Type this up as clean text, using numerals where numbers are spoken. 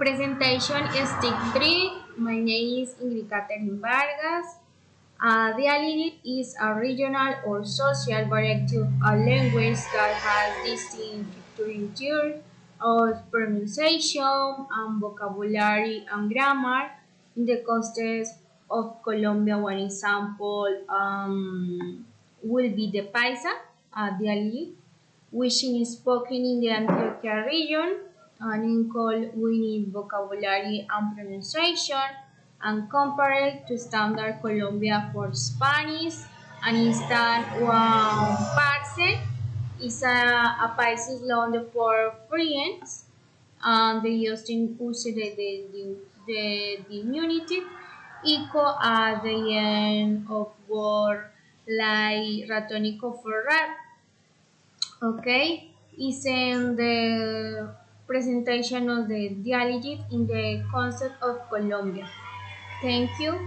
Presentation stick 3. My name is Ingrid Catherine Vargas. Dialect is a regional or social variety of a language that has distinct features of pronunciation and vocabulary and grammar. In the context of Colombia, one example will be the Paisa dialect, which is spoken in the Antioquia region and include winning vocabulary and pronunciation and compared to standard Colombia for Spanish and instant one parse is a país long for friends and they using use the diminutive echo at the end of word like ratónico for rat. Okay, is in the presentation of the dialect in the concept of Colombia. Thank you.